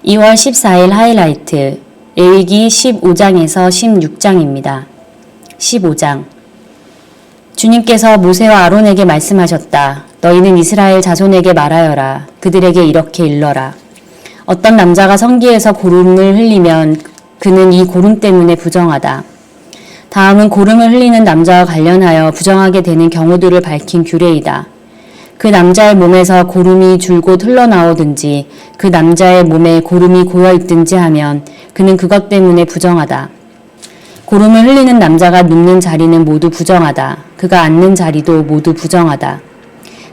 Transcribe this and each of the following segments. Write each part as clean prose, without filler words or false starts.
(2월 14일) 하이라이트 레위기 15장에서 16장입니다. 15장 주님께서 모세와 아론에게 말씀하셨다. 너희는 이스라엘 자손에게 말하여라. 그들에게 이렇게 일러라. 어떤 남자가 성기에서 고름을 흘리면 그는 이 고름 때문에 부정하다. 다음은 고름을 흘리는 남자와 관련하여 부정하게 되는 경우들을 밝힌 규례이다. 그 남자의 몸에서 고름이 줄곧 흘러나오든지 그 남자의 몸에 고름이 고여있든지 하면 그는 그것 때문에 부정하다. 고름을 흘리는 남자가 눕는 자리는 모두 부정하다. 그가 앉는 자리도 모두 부정하다.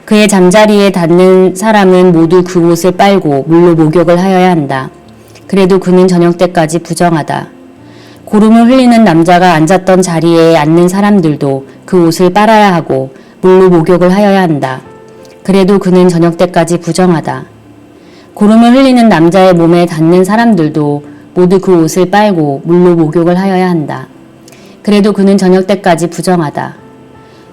그의 잠자리에 닿는 사람은 모두 그 옷을 빨고 물로 목욕을 하여야 한다. 그래도 그는 저녁 때까지 부정하다. 고름을 흘리는 남자가 앉았던 자리에 앉는 사람들도 그 옷을 빨아야 하고 물로 목욕을 하여야 한다. 그래도 그는 저녁 때까지 부정하다. 고름을 흘리는 남자의 몸에 닿는 사람들도 모두 그 옷을 빨고 물로 목욕을 하여야 한다. 그래도 그는 저녁 때까지 부정하다.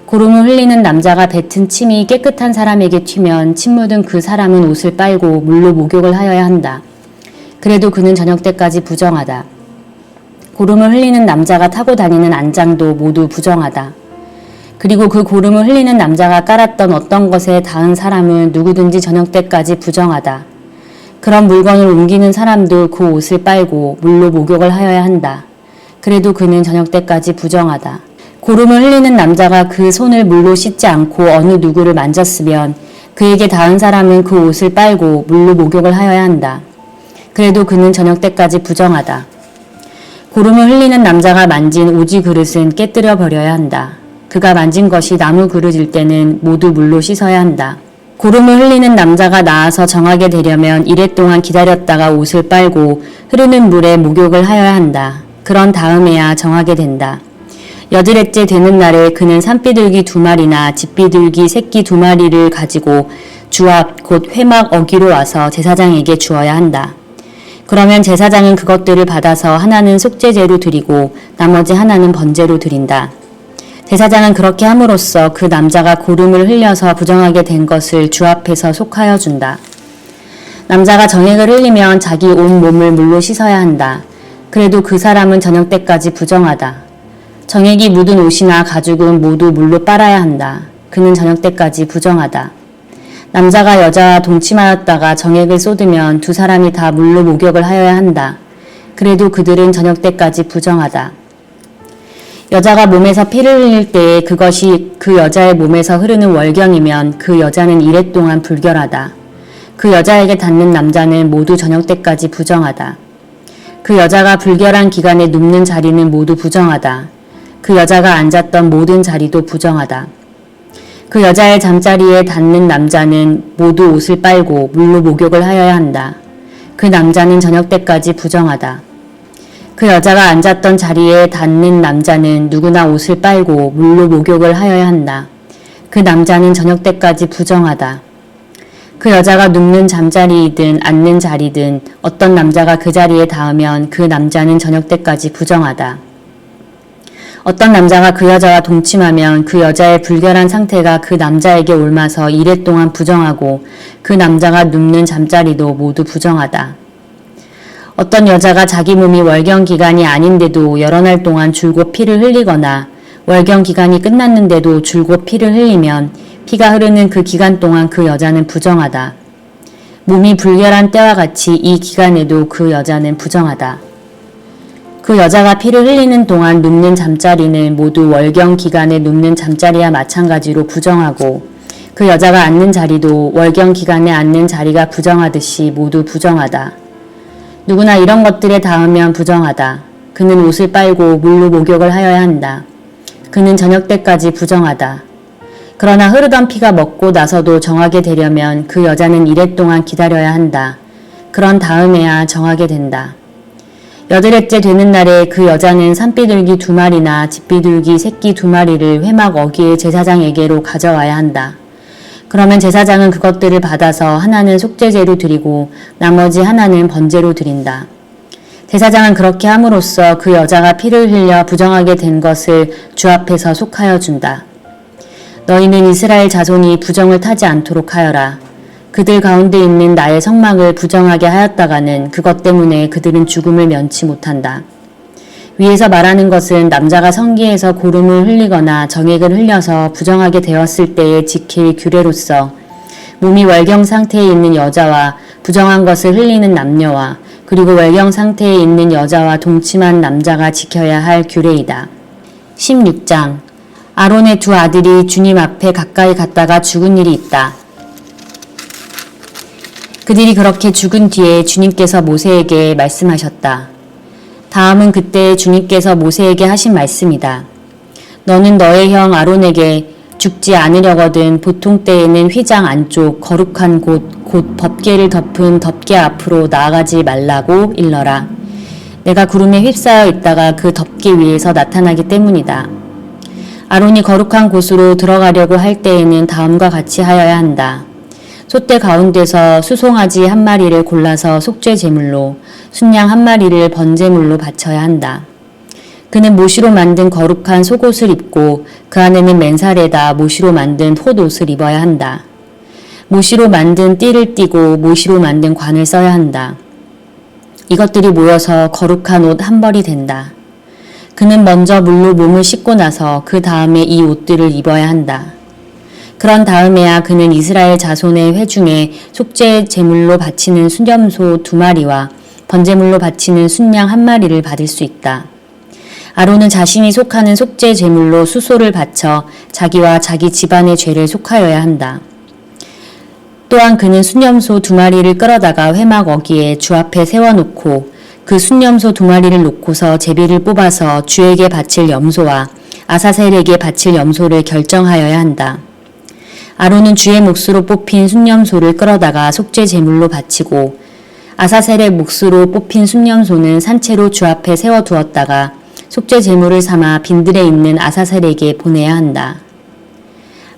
고름을 흘리는 남자가 뱉은 침이 깨끗한 사람에게 튀면 침 묻은 그 사람은 옷을 빨고 물로 목욕을 하여야 한다. 그래도 그는 저녁 때까지 부정하다. 고름을 흘리는 남자가 타고 다니는 안장도 모두 부정하다. 그리고 그 고름을 흘리는 남자가 깔았던 어떤 것에 닿은 사람은 누구든지 저녁 때까지 부정하다. 그런 물건을 옮기는 사람도 그 옷을 빨고 물로 목욕을 하여야 한다. 그래도 그는 저녁 때까지 부정하다. 고름을 흘리는 남자가 그 손을 물로 씻지 않고 어느 누구를 만졌으면 그에게 닿은 사람은 그 옷을 빨고 물로 목욕을 하여야 한다. 그래도 그는 저녁 때까지 부정하다. 고름을 흘리는 남자가 만진 오지 그릇은 깨뜨려 버려야 한다. 그가 만진 것이 나무 그릇일 때는 모두 물로 씻어야 한다. 고름을 흘리는 남자가 나아서 정하게 되려면 이래 동안 기다렸다가 옷을 빨고 흐르는 물에 목욕을 하여야 한다. 그런 다음에야 정하게 된다. 여드렛째 되는 날에 그는 산비둘기 2마리나 집비둘기 새끼 2마리를 가지고 주 앞 곧 회막 어기로 와서 제사장에게 주어야 한다. 그러면 제사장은 그것들을 받아서 하나는 속죄제로 드리고 나머지 하나는 번제로 드린다. 제사장은 그렇게 함으로써 그 남자가 고름을 흘려서 부정하게 된 것을 주 앞에서 속하여 준다. 남자가 정액을 흘리면 자기 온 몸을 물로 씻어야 한다. 그래도 그 사람은 저녁 때까지 부정하다. 정액이 묻은 옷이나 가죽은 모두 물로 빨아야 한다. 그는 저녁 때까지 부정하다. 남자가 여자와 동침하였다가 정액을 쏟으면 두 사람이 다 물로 목욕을 하여야 한다. 그래도 그들은 저녁 때까지 부정하다. 여자가 몸에서 피를 흘릴 때에 그것이 그 여자의 몸에서 흐르는 월경이면 그 여자는 이래 동안 불결하다. 그 여자에게 닿는 남자는 모두 저녁 때까지 부정하다. 그 여자가 불결한 기간에 눕는 자리는 모두 부정하다. 그 여자가 앉았던 모든 자리도 부정하다. 그 여자의 잠자리에 닿는 남자는 모두 옷을 빨고 물로 목욕을 하여야 한다. 그 남자는 저녁 때까지 부정하다. 그 여자가 앉았던 자리에 닿는 남자는 누구나 옷을 빨고 물로 목욕을 하여야 한다. 그 남자는 저녁 때까지 부정하다. 그 여자가 눕는 잠자리이든 앉는 자리든 어떤 남자가 그 자리에 닿으면 그 남자는 저녁 때까지 부정하다. 어떤 남자가 그 여자와 동침하면 그 여자의 불결한 상태가 그 남자에게 옮아서 이래 동안 부정하고 그 남자가 눕는 잠자리도 모두 부정하다. 어떤 여자가 자기 몸이 월경 기간이 아닌데도 여러 날 동안 줄곧 피를 흘리거나 월경 기간이 끝났는데도 줄곧 피를 흘리면 피가 흐르는 그 기간 동안 그 여자는 부정하다. 몸이 불결한 때와 같이 이 기간에도 그 여자는 부정하다. 그 여자가 피를 흘리는 동안 눕는 잠자리는 모두 월경 기간에 눕는 잠자리와 마찬가지로 부정하고 그 여자가 앉는 자리도 월경 기간에 앉는 자리가 부정하듯이 모두 부정하다. 누구나 이런 것들에 닿으면 부정하다. 그는 옷을 빨고 물로 목욕을 하여야 한다. 그는 저녁 때까지 부정하다. 그러나 흐르던 피가 먹고 나서도 정하게 되려면 그 여자는 이래 동안 기다려야 한다. 그런 다음에야 정하게 된다. 여드렛째 되는 날에 그 여자는 산비둘기 2마리나 집비둘기 새끼 2마리를 회막 어기의 제사장에게로 가져와야 한다. 그러면 제사장은 그것들을 받아서 하나는 속죄제로 드리고 나머지 하나는 번제로 드린다. 제사장은 그렇게 함으로써 그 여자가 피를 흘려 부정하게 된 것을 주 앞에서 속하여 준다. 너희는 이스라엘 자손이 부정을 타지 않도록 하여라. 그들 가운데 있는 나의 성막을 부정하게 하였다가는 그것 때문에 그들은 죽음을 면치 못한다. 위에서 말하는 것은 남자가 성기에서 고름을 흘리거나 정액을 흘려서 부정하게 되었을 때에 지킬 규례로서 몸이 월경 상태에 있는 여자와 부정한 것을 흘리는 남녀와 그리고 월경 상태에 있는 여자와 동침한 남자가 지켜야 할 규례이다. 16장 아론의 두 아들이 주님 앞에 가까이 갔다가 죽은 일이 있다. 그들이 그렇게 죽은 뒤에 주님께서 모세에게 말씀하셨다. 다음은 그때 주님께서 모세에게 하신 말씀이다. 너는 너의 형 아론에게 죽지 않으려거든 보통 때에는 휘장 안쪽 거룩한 곧 법궤를 덮은 덮개 앞으로 나아가지 말라고 일러라. 내가 구름에 휩싸여 있다가 그 덮개 위에서 나타나기 때문이다. 아론이 거룩한 곳으로 들어가려고 할 때에는 다음과 같이 하여야 한다. 솥대 가운데서 수송아지 한 마리를 골라서 속죄 제물로 순양 한 마리를 번제물로 바쳐야 한다. 그는 모시로 만든 거룩한 속옷을 입고 그 안에는 맨살에다 모시로 만든 홑옷을 입어야 한다. 모시로 만든 띠를 띠고 모시로 만든 관을 써야 한다. 이것들이 모여서 거룩한 옷 한 벌이 된다. 그는 먼저 물로 몸을 씻고 나서 그 다음에 이 옷들을 입어야 한다. 그런 다음에야 그는 이스라엘 자손의 회중에 속죄 제물로 바치는 순염소 2마리와 번제물로 바치는 순양 1마리를 받을 수 있다. 아론은 자신이 속하는 속죄 제물로 수소를 바쳐 자기와 자기 집안의 죄를 속하여야 한다. 또한 그는 순염소 2마리를 끌어다가 회막 어기에 주 앞에 세워놓고 그 순염소 2마리를 놓고서 제비를 뽑아서 주에게 바칠 염소와 아사셀에게 바칠 염소를 결정하여야 한다. 아론은 주의 몫으로 뽑힌 순염소를 끌어다가 속죄 제물로 바치고 아사셀의 몫으로 뽑힌 순염소는 산채로 주 앞에 세워두었다가 속죄 제물을 삼아 빈들에 있는 아사셀에게 보내야 한다.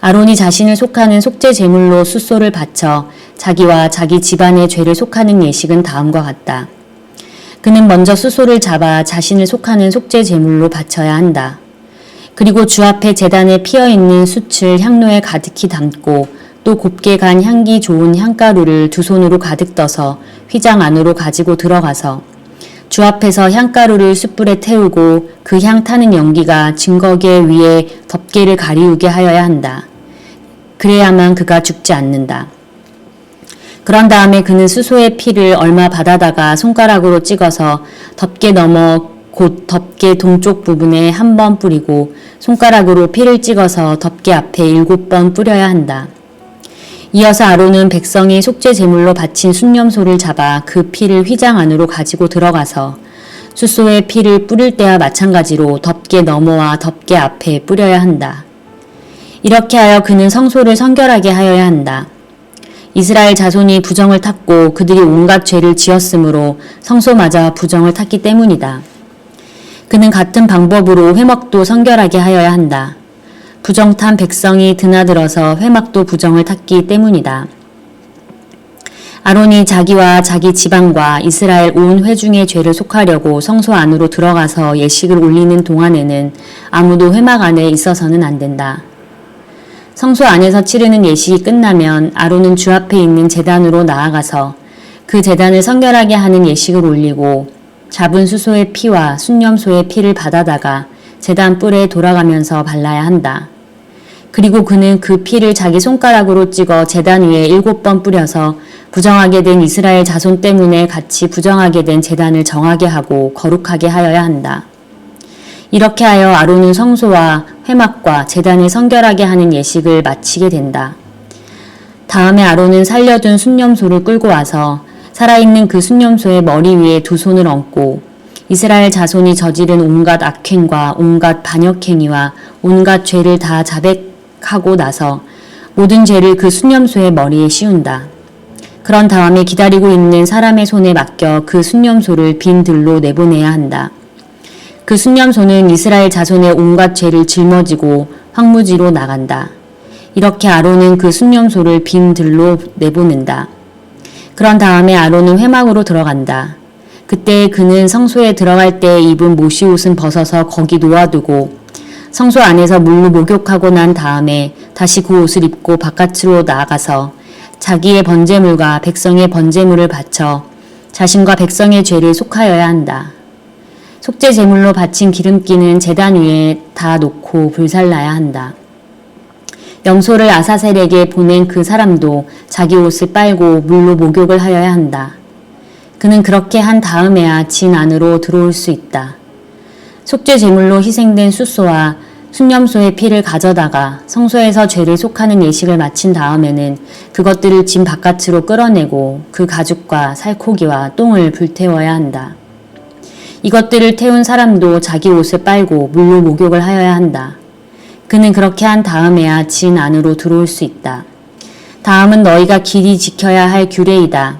아론이 자신을 속하는 속죄 제물로 숫소를 바쳐 자기와 자기 집안의 죄를 속하는 예식은 다음과 같다. 그는 먼저 숫소를 잡아 자신을 속하는 속죄 제물로 바쳐야 한다. 그리고 주 앞에 제단에 피어있는 숯을 향로에 가득히 담고 또 곱게 간 향기 좋은 향가루를 2손으로 가득 떠서 휘장 안으로 가지고 들어가서 주 앞에서 향가루를 숯불에 태우고 그 향 타는 연기가 증거계 위에 덮개를 가리우게 하여야 한다. 그래야만 그가 죽지 않는다. 그런 다음에 그는 수소의 피를 얼마 받아다가 손가락으로 찍어서 덮개 너머 곧 덮개 동쪽 부분에 한 번 뿌리고 손가락으로 피를 찍어서 덮개 앞에 7번 뿌려야 한다. 이어서 아론은 백성이 속죄 제물로 바친 순염소를 잡아 그 피를 휘장 안으로 가지고 들어가서 숫소의 피를 뿌릴 때와 마찬가지로 덮개 너머와 덮개 앞에 뿌려야 한다. 이렇게 하여 그는 성소를 성결하게 하여야 한다. 이스라엘 자손이 부정을 탔고 그들이 온갖 죄를 지었으므로 성소마저 부정을 탔기 때문이다. 그는 같은 방법으로 회막도 성결하게 하여야 한다. 부정탄 백성이 드나들어서 회막도 부정을 탔기 때문이다. 아론이 자기와 자기 집안과 이스라엘 온 회중의 죄를 속하려고 성소 안으로 들어가서 예식을 올리는 동안에는 아무도 회막 안에 있어서는 안 된다. 성소 안에서 치르는 예식이 끝나면 아론은 주 앞에 있는 제단으로 나아가서 그 제단을 성결하게 하는 예식을 올리고 잡은 수소의 피와 순염소의 피를 받아다가 제단 뿔에 돌아가면서 발라야 한다. 그리고 그는 그 피를 자기 손가락으로 찍어 제단 위에 7번 뿌려서 부정하게 된 이스라엘 자손 때문에 같이 부정하게 된 제단을 정하게 하고 거룩하게 하여야 한다. 이렇게 하여 아론은 성소와 회막과 제단을 성결하게 하는 예식을 마치게 된다. 다음에 아론은 살려둔 순염소를 끌고 와서 살아있는 그 순염소의 머리 위에 2손을 얹고 이스라엘 자손이 저지른 온갖 악행과 온갖 반역행위와 온갖 죄를 다 자백하고 나서 모든 죄를 그 순염소의 머리에 씌운다. 그런 다음에 기다리고 있는 사람의 손에 맡겨 그 순염소를 빈 들로 내보내야 한다. 그 순염소는 이스라엘 자손의 온갖 죄를 짊어지고 황무지로 나간다. 이렇게 아론은 그 순념소를 빈 들로 내보낸다. 그런 다음에 아론은 회막으로 들어간다. 그때 그는 성소에 들어갈 때 입은 모시옷은 벗어서 거기 놓아두고 성소 안에서 물로 목욕하고 난 다음에 다시 그 옷을 입고 바깥으로 나아가서 자기의 번제물과 백성의 번제물을 바쳐 자신과 백성의 죄를 속하여야 한다. 속죄 제물로 바친 기름기는 제단 위에 다 놓고 불살라야 한다. 염소를 아사셀에게 보낸 그 사람도 자기 옷을 빨고 물로 목욕을 하여야 한다. 그는 그렇게 한 다음에야 진 안으로 들어올 수 있다. 속죄 제물로 희생된 숫소와 순념소의 피를 가져다가 성소에서 죄를 속하는 예식을 마친 다음에는 그것들을 진 바깥으로 끌어내고 그 가죽과 살코기와 똥을 불태워야 한다. 이것들을 태운 사람도 자기 옷을 빨고 물로 목욕을 하여야 한다. 그는 그렇게 한 다음에야 진 안으로 들어올 수 있다. 다음은 너희가 길이 지켜야 할 규례이다.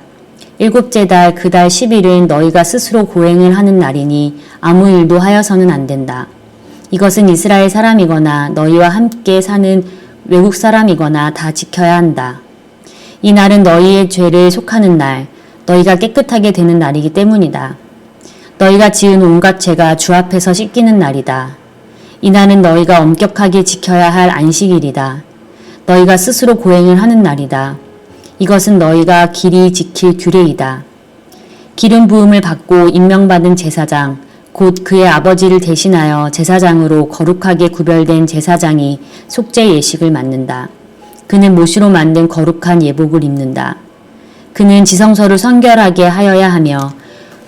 일곱째 달 그 달 10일은 너희가 스스로 고행을 하는 날이니 아무 일도 하여서는 안 된다. 이것은 이스라엘 사람이거나 너희와 함께 사는 외국 사람이거나 다 지켜야 한다. 이 날은 너희의 죄를 속하는 날, 너희가 깨끗하게 되는 날이기 때문이다. 너희가 지은 온갖 죄가 주 앞에서 씻기는 날이다. 이 날은 너희가 엄격하게 지켜야 할 안식일이다. 너희가 스스로 고행을 하는 날이다. 이것은 너희가 길이 지킬 규례이다. 기름 부음을 받고 임명받은 제사장, 곧 그의 아버지를 대신하여 제사장으로 거룩하게 구별된 제사장이 속죄 예식을 맡는다. 그는 못으로 만든 거룩한 예복을 입는다. 그는 지성소를 성결하게 하여야 하며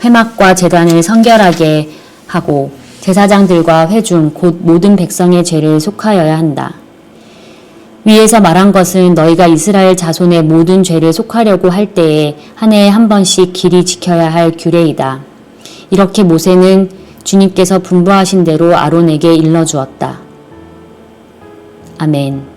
회막과 제단을 성결하게 하고 제사장들과 회중 곧 모든 백성의 죄를 속하여야 한다. 위에서 말한 것은 너희가 이스라엘 자손의 모든 죄를 속하려고 할 때에 한 해에 한 번씩 길이 지켜야 할 규례이다. 이렇게 모세는 주님께서 분부하신 대로 아론에게 일러주었다. 아멘.